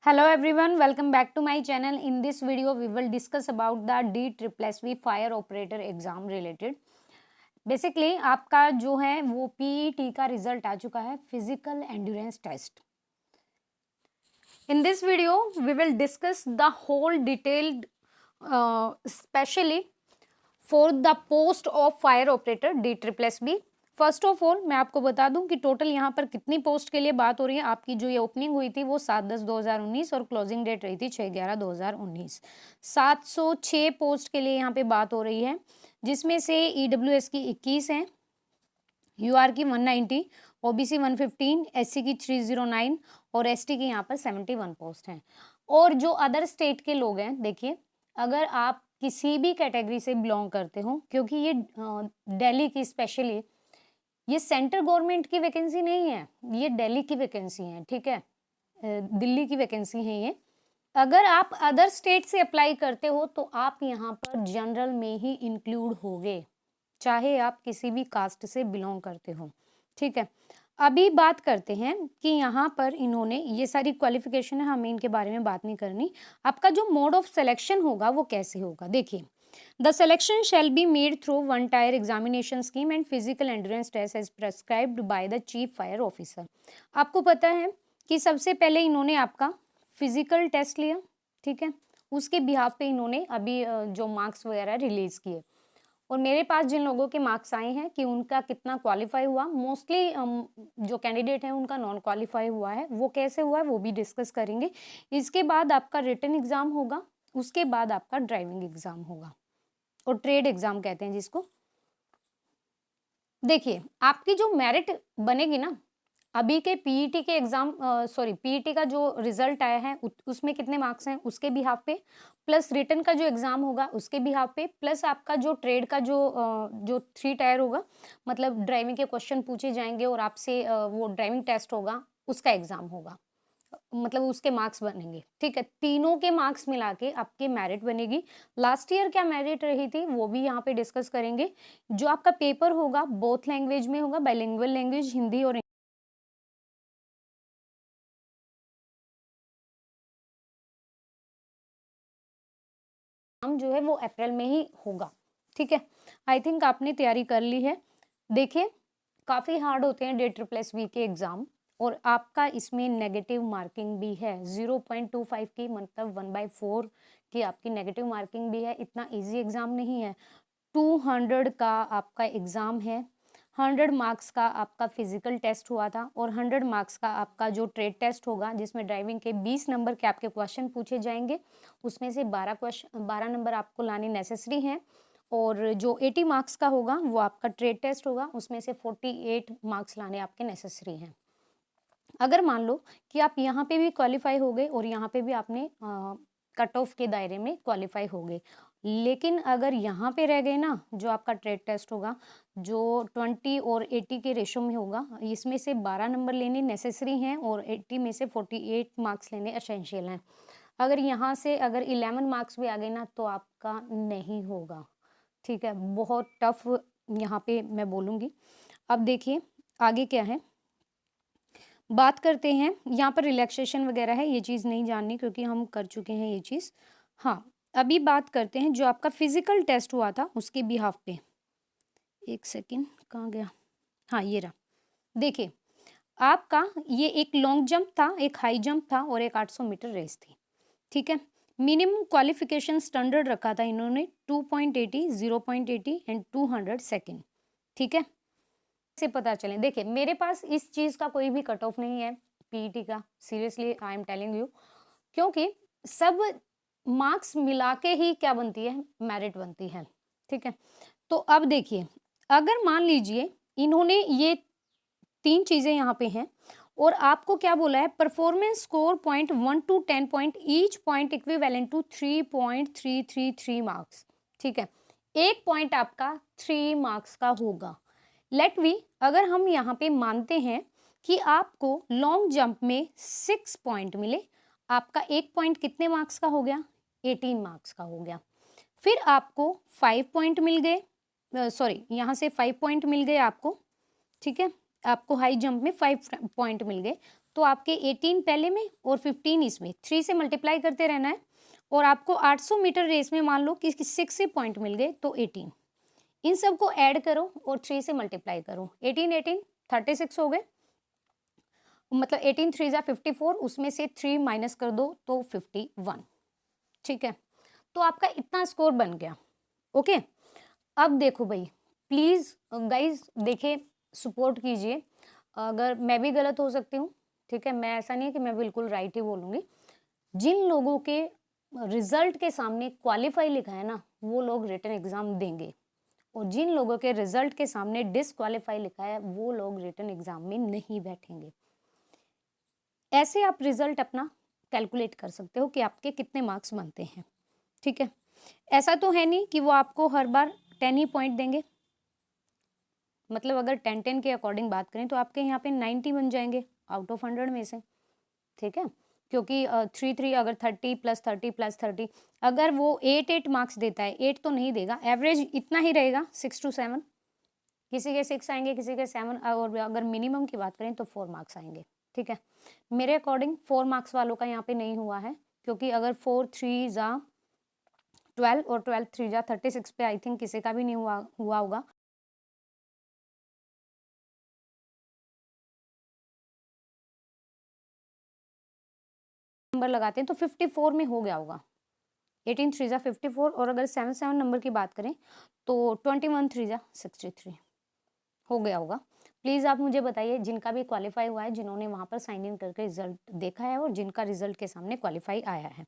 Hello everyone, welcome back to my channel. In this video, we will discuss about the DSSSV fire operator exam related. Basically, आपका जो है वो PET का result आ चुका है, physical endurance test. In this video, we will discuss the whole detailed, especially for the post of fire operator DSSSB. First of all मैं आपको बता दूं कि टोटल यहाँ पर कितनी पोस्ट के लिए बात हो रही है. आपकी जो ये ओपनिंग हुई थी वो 7/10/2019 और क्लोजिंग डेट रही थी 6/11/2019. 706 पोस्ट के लिए यहाँ पे बात हो रही है, जिसमें से EWS की 21 हैं, UR की 190, OBC 115, SC की 309 और ST की यहाँ पर 71 पोस्ट हैं. और जो अदर स्टेट के लोग हैं, देखिए अगर आप किसी भी कैटेगरी से बिलोंग करते हो, क्योंकि ये दिल्ली की स्पेशली ये सेंट्रल गवर्नमेंट की वैकेंसी नहीं है, ये दिल्ली की वैकेंसी है. ठीक है, दिल्ली की वैकेंसी है ये. अगर आप अदर स्टेट से अप्लाई करते हो तो आप यहाँ पर जनरल में ही इंक्लूड होगे, चाहे आप किसी भी कास्ट से बिलोंग करते हो. ठीक है, अभी बात करते हैं कि यहाँ पर इन्होंने ये सारी क्वालिफिकेशन है, हमें इनके बारे में बात नहीं करनी. आपका जो मोड ऑफ सिलेक्शन होगा वो कैसे होगा, देखिए. The selection shall be made through one-tier examination scheme and physical endurance test as prescribed by the chief fire officer. आपको पता है कि सबसे पहले इन्होंने आपका फिजिकल टेस्ट लिया, ठीक है. उसके बिहाफ पे इन्होंने अभी जो मार्क्स वगैरह रिलीज किए, और मेरे पास जिन लोगों के मार्क्स आए हैं कि उनका कितना क्वालिफाई हुआ, मोस्टली जो कैंडिडेट है उनका नॉन क्वालिफाई हुआ है. वो कैसे हुआ है वो भी डिस्कस करेंगे. इसके बाद आपका रिटन एग्जाम होगा, उसके बाद आपका ड्राइविंग एग्जाम होगा, और ट्रेड एग्जाम कहते हैं जिसको. देखिए आपकी जो मेरिट बनेगी ना, अभी के पीईटी के एग्जाम पीईटी का जो रिजल्ट आया है उसमें कितने मार्क्स हैं उसके बिहाफ पे, प्लस रिटन का जो एग्जाम होगा उसके बिहाफ पे, प्लस आपका जो ट्रेड का जो 3 टायर होगा, मतलब ड्राइविंग के क्वेश्चन पूछे जाएंगे और आपसे वो ड्राइविंग टेस्ट होगा, उसका एग्जाम होगा, मतलब उसके मार्क्स बनेंगे. ठीक है, तीनों के मार्क्स मिला के आपकी मेरिट बनेगी. लास्ट ईयर क्या मेरिट रही थी वो भी यहाँ पे डिस्कस करेंगे. जो आपका पेपर होगा बोथ लैंग्वेज में होगा, बाइलिंगुअल लैंग्वेज हिंदी और जो है वो अप्रैल में ही होगा. ठीक है, आई थिंक आपने तैयारी कर ली है. देखिए काफ़ी हार्ड होते हैं DSSSB के एग्ज़ाम, और आपका इसमें नेगेटिव मार्किंग भी है 0.25 की, मतलब 1/4 की आपकी नेगेटिव मार्किंग भी है. इतना इजी एग्ज़ाम नहीं है. 200 का आपका एग्ज़ाम है, 100 मार्क्स का आपका फिजिकल टेस्ट हुआ था, और 100 मार्क्स का आपका जो ट्रेड टेस्ट होगा जिसमें ड्राइविंग के 20 नंबर के आपके क्वेश्चन पूछे जाएंगे. उसमें से 12 नंबर आपको लाने नेसेसरी हैं, और जो 80 मार्क्स का होगा वो आपका ट्रेड टेस्ट होगा, उसमें से 48 मार्क्स लाने आपके नेसेसरी हैं. अगर मान लो कि आप यहाँ पे भी क्वालिफाई हो गए और यहाँ पे भी आपने कट ऑफ के दायरे में क्वालिफाई हो गए, लेकिन अगर यहाँ पे रह गए ना, जो आपका ट्रेड टेस्ट होगा जो 20 और 80 के रेशो में होगा, इसमें से 12 नंबर लेने नेसेसरी हैं और 80 में से 48 मार्क्स लेने एसेंशियल हैं. अगर यहाँ से अगर 11 मार्क्स भी आ गए ना तो आपका नहीं होगा. ठीक है, बहुत टफ यहाँ पे मैं बोलूँगी. अब देखिए आगे क्या है, बात करते हैं. यहाँ पर रिलैक्सेशन वगैरह है, ये चीज़ नहीं जाननी क्योंकि हम कर चुके हैं ये चीज़. हाँ, अभी बात करते हैं जो आपका फिजिकल टेस्ट हुआ था उसके बिहाफ पे. एक सेकेंड, कहाँ गया, हाँ ये रहा. देखिए आपका ये एक लॉन्ग जंप था, एक हाई जंप था और एक 800 मीटर रेस थी. ठीक है, मिनिमम क्वालिफिकेशन स्टैंडर्ड रखा था इन्होंने 2.80, 0.80 एंड 200 सेकेंड. ठीक है, से पता चले. देखिए मेरे पास इस चीज़ का कोई भी कट ऑफ नहीं है पीईटी का, seriously I am telling you, क्योंकि सब मार्क्स मिला के ही क्या बनती है, मेरिट बनती है. ठीक है, तो अब देखिए अगर मान लीजिए इन्होंने ये 3 चीज़ें यहाँ पे हैं और आपको क्या बोला है, performance score 0.1 to 10 point, each point equivalent to 3.333 marks. ठीक है, एक पॉइंट आपका 3 मार्क्स का होगा. लेट वी, अगर हम यहाँ पे मानते हैं कि आपको लॉन्ग जंप में 6 पॉइंट मिले, आपका एक पॉइंट कितने मार्क्स का हो गया, 18 मार्क्स का हो गया. फिर आपको 5 पॉइंट मिल गए, यहाँ से 5 पॉइंट मिल गए आपको. ठीक है, आपको हाई जंप में 5 पॉइंट मिल गए, तो आपके 18 पहले में और 15 इसमें, 3 से मल्टीप्लाई करते रहना है। और आपको 800 मीटर रेस में मान लो कि 6 से पॉइंट मिल गए तो 18, इन सब को ऐड करो और 3 से मल्टीप्लाई करो। 18 36 हो गए, मतलब 18 3 जा 54, उसमें से 3 माइनस कर दो तो 51। ठीक है, तो आपका इतना स्कोर बन गया। ओके, अब देखो भाई, प्लीज गाइज देखिए, सपोर्ट कीजिए। अगर मैं भी गलत हो सकती हूँ, ठीक है, मैं ऐसा नहीं है कि मैं बिल्कुल राइट ही बोलूँगी। जिन लोगों के रिजल्ट के सामने क्वालिफाई लिखा है ना, वो लोग रिटन एग्जाम देंगे, और जिन लोगों के रिजल्ट के सामने डिसक्वालीफाई लिखा है वो लोग रिटन एग्जाम में नहीं बैठेंगे। ऐसे आप रिजल्ट अपना कैलकुलेट कर सकते हो कि आपके कितने मार्क्स बनते हैं। ठीक है, ऐसा तो है नहीं कि वो आपको हर बार 10 ही पॉइंट देंगे। मतलब अगर 10-10 के अकॉर्डिंग बात करें तो आपके यहाँ पे 90 बन जाएंगे आउट ऑफ 100 में से। ठीक है, क्योंकि 3 अगर 30 प्लस 30 प्लस 30, अगर वो 8 मार्क्स देता है, 8 तो नहीं देगा, एवरेज इतना ही रहेगा 6 to 7, किसी के 6 आएंगे, किसी के 7, और अगर मिनिमम की बात करें तो 4 मार्क्स आएंगे। ठीक है, मेरे अकॉर्डिंग 4 मार्क्स वालों का यहाँ पे नहीं हुआ है, क्योंकि अगर 4 3 जा 12 और 12 3 जा 36 पे आई थिंक किसी का भी नहीं हुआ होगा। नंबर लगाते हैं तो 54 में हो गया होगा। 18 3 जा 54, और अगर 7 नंबर की बात करें तो 21 3 जा 63 हो गया होगा। प्लीज़ आप मुझे बताइए जिनका भी क्वालिफाई हुआ है, जिन्होंने वहाँ पर साइन इन करके रिजल्ट देखा है और जिनका रिजल्ट के सामने क्वालिफाई आया है।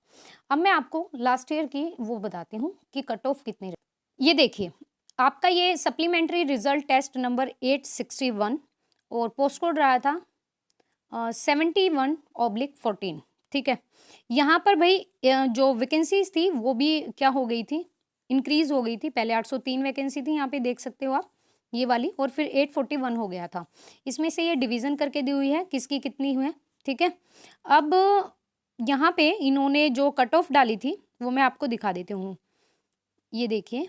अब मैं आपको लास्ट ईयर की वो बताती हूँ कि कट ऑफ कितनी रही। ये देखिए, आपका ये सप्लीमेंट्री रिजल्ट टेस्ट नंबर 861 और पोस्ट कोड रहा था 71/14। ठीक है, यहाँ पर भाई जो वैकेंसीज थी वो भी क्या हो गई थी, इंक्रीज हो गई थी। पहले 803 वैकेंसी थी, यहाँ पे देख सकते हो आप ये वाली, और फिर 841 हो गया था। इसमें से ये डिवीजन करके दी हुई है किसकी कितनी हुई है। ठीक है, अब यहाँ पे इन्होंने जो कट ऑफ डाली थी वो मैं आपको दिखा देती हूँ। ये देखिए,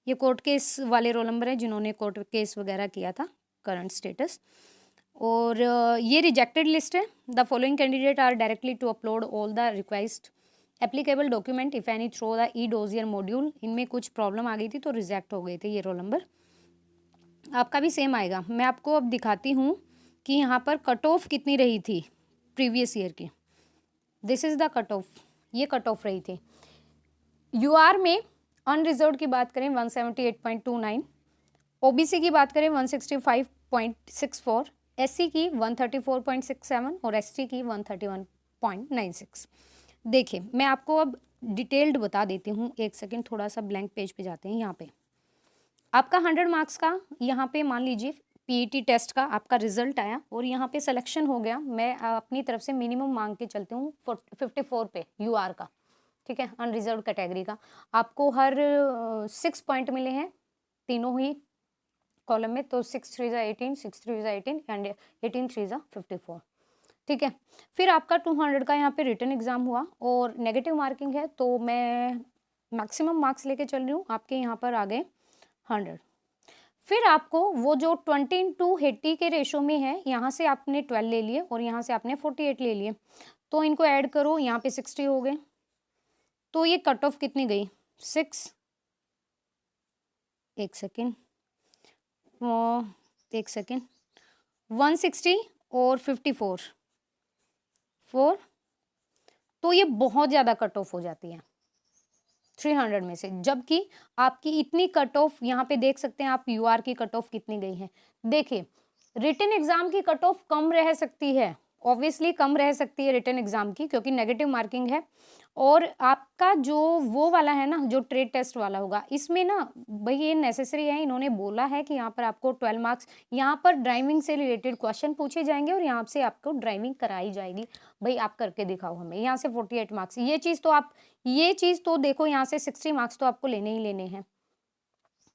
ये कोर्ट केस वाले रोल नंबर है जिन्होंने कोर्ट केस वगैरह किया था, करंट स्टेटस। और ये रिजेक्टेड लिस्ट है। The following candidate are directly to upload all the request applicable document if any through the e dossier module. इनमें कुछ प्रॉब्लम आ गई थी तो रिजेक्ट हो गए थे ये रोल नंबर। आपका भी सेम आएगा। मैं आपको अब दिखाती हूँ कि यहाँ पर कट ऑफ कितनी रही थी प्रीवियस ईयर की। This is the cut off, ये कट ऑफ रही थी। यूआर में अनरिजर्व्ड की बात करें 178.29, ओबीसी की बात करें 165.64, एससी की 134.67 और एसटी की 131.96। देखिए, मैं आपको अब डिटेल्ड बता देती हूँ। एक सेकंड, थोड़ा सा ब्लैंक पेज पे जाते हैं। यहाँ पे आपका 100 मार्क्स का, यहाँ पे मान लीजिए पीईटी टेस्ट का आपका रिजल्ट आया और यहाँ पे सिलेक्शन हो गया। मैं अपनी तरफ से मिनिमम मांग के चलती हूँ 54 पे यूआर का। ठीक है, अनरिजर्व कैटेगरी का आपको हर 6 पॉइंट मिले हैं तीनों ही कॉलम में। तो 6 3 जा 18, 6 3 जा 18 एंड 18 3 जा 54। ठीक है, फिर आपका 200 का यहाँ पे रिटन एग्जाम हुआ और नेगेटिव मार्किंग है, तो मैं मैक्सिमम मार्क्स लेके चल रही हूँ। आपके यहाँ पर आ गए 100। फिर आपको वो जो 20:80 के रेशो में है, यहाँ से आपने 12 ले लिए और यहाँ से आपने 48 ले लिए, तो इनको ऐड करो, यहाँ पे 60 हो गए। तो ये कट ऑफ कितनी गई 6, एक सेकेंड 160 और 54 4, तो ये बहुत ज़्यादा कट ऑफ हो जाती है 300 में से। जबकि आपकी इतनी कट ऑफ यहाँ पे देख सकते हैं आप, यूआर की कट ऑफ कितनी गई है। देखिए, रिटन एग्जाम की कट ऑफ कम रह सकती है, ऑब्वियसली कम रह सकती है रिटन एग्जाम की, क्योंकि नेगेटिव मार्किंग है। और आपका जो वो वाला है ना, जो ट्रेड टेस्ट वाला होगा, इसमें ना भाई ये नेसेसरी है, इन्होंने बोला है कि यहाँ पर आपको 12 मार्क्स, यहाँ पर ड्राइविंग से रिलेटेड क्वेश्चन पूछे जाएंगे और यहाँ से आपको ड्राइविंग कराई जाएगी। भाई आप करके दिखाओ हमें। यहाँ से 48 मार्क्स, ये चीज़ तो देखो, यहाँ से 60 मार्क्स तो आपको लेने ही लेने हैं।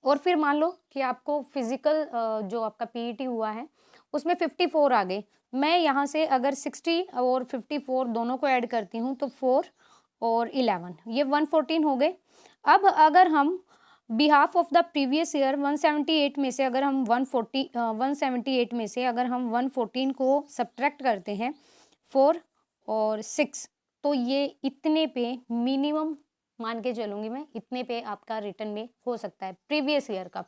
और फिर मान लो कि आपको फिजिकल जो आपका पीईटी हुआ है उसमें 54 आ गए। मैं यहाँ से अगर 60 और 54 दोनों को ऐड करती हूँ तो 4 और 11, ये 114 हो गए। अब अगर हम behalf of the previous year 178 में से अगर हम 178 में से अगर हम 114 को सब्ट्रैक्ट करते हैं 4 और 6, तो ये इतने पे मिनिमम मान के चलूंगी मैं, इतने पे आपका रिटर्न में हो सकता है प्रीवियस ईयर का।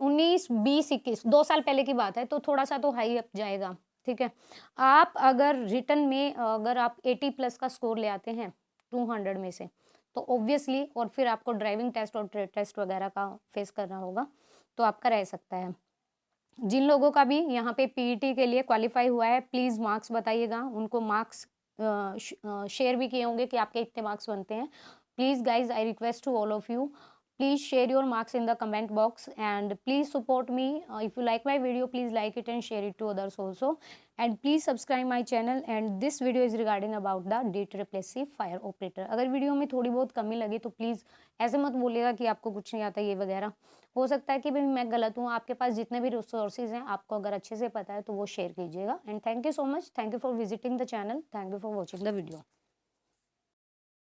उन्नीस, बीस, इक्कीस, 2 साल पहले की बात है, तो थोड़ा-सा तो हाई अप जाएगा, ठीक है। आप अगर रिटन में अगर आप 80 प्लस का स्कोर ले आते हैं 200 में से, तो ऑब्वियसली और फिर आपको ड्राइविंग टेस्ट और ट्रेड टेस्ट वगैरह का फेस करना होगा, तो आपका रह सकता है। जिन लोगों का भी यहाँ पे पीईटी के लिए क्वालीफाई हुआ है, प्लीज़ मार्क्स बताइएगा। उनको मार्क्स शेयर भी किए होंगे कि आपके इतने मार्क्स बनते हैं। Please guys, I request to all of you, please share your marks in the comment box and please support me. If you like my video, please like it and share it to others also, and please subscribe my channel. And this video is regarding about the data replace fire operator. अगर video में थोड़ी बहुत कमी लगी तो please ऐसे मत बोलिएगा कि आपको कुछ नहीं आता ये वगैरह। हो सकता है कि भाई मैं गलत हूँ, आपके पास जितने भी रिसोर्सेज हैं आपको अगर अच्छे से पता है तो वो शेयर कीजिएगा। And thank you so much, thank you for visiting the channel, thank you for watching the video.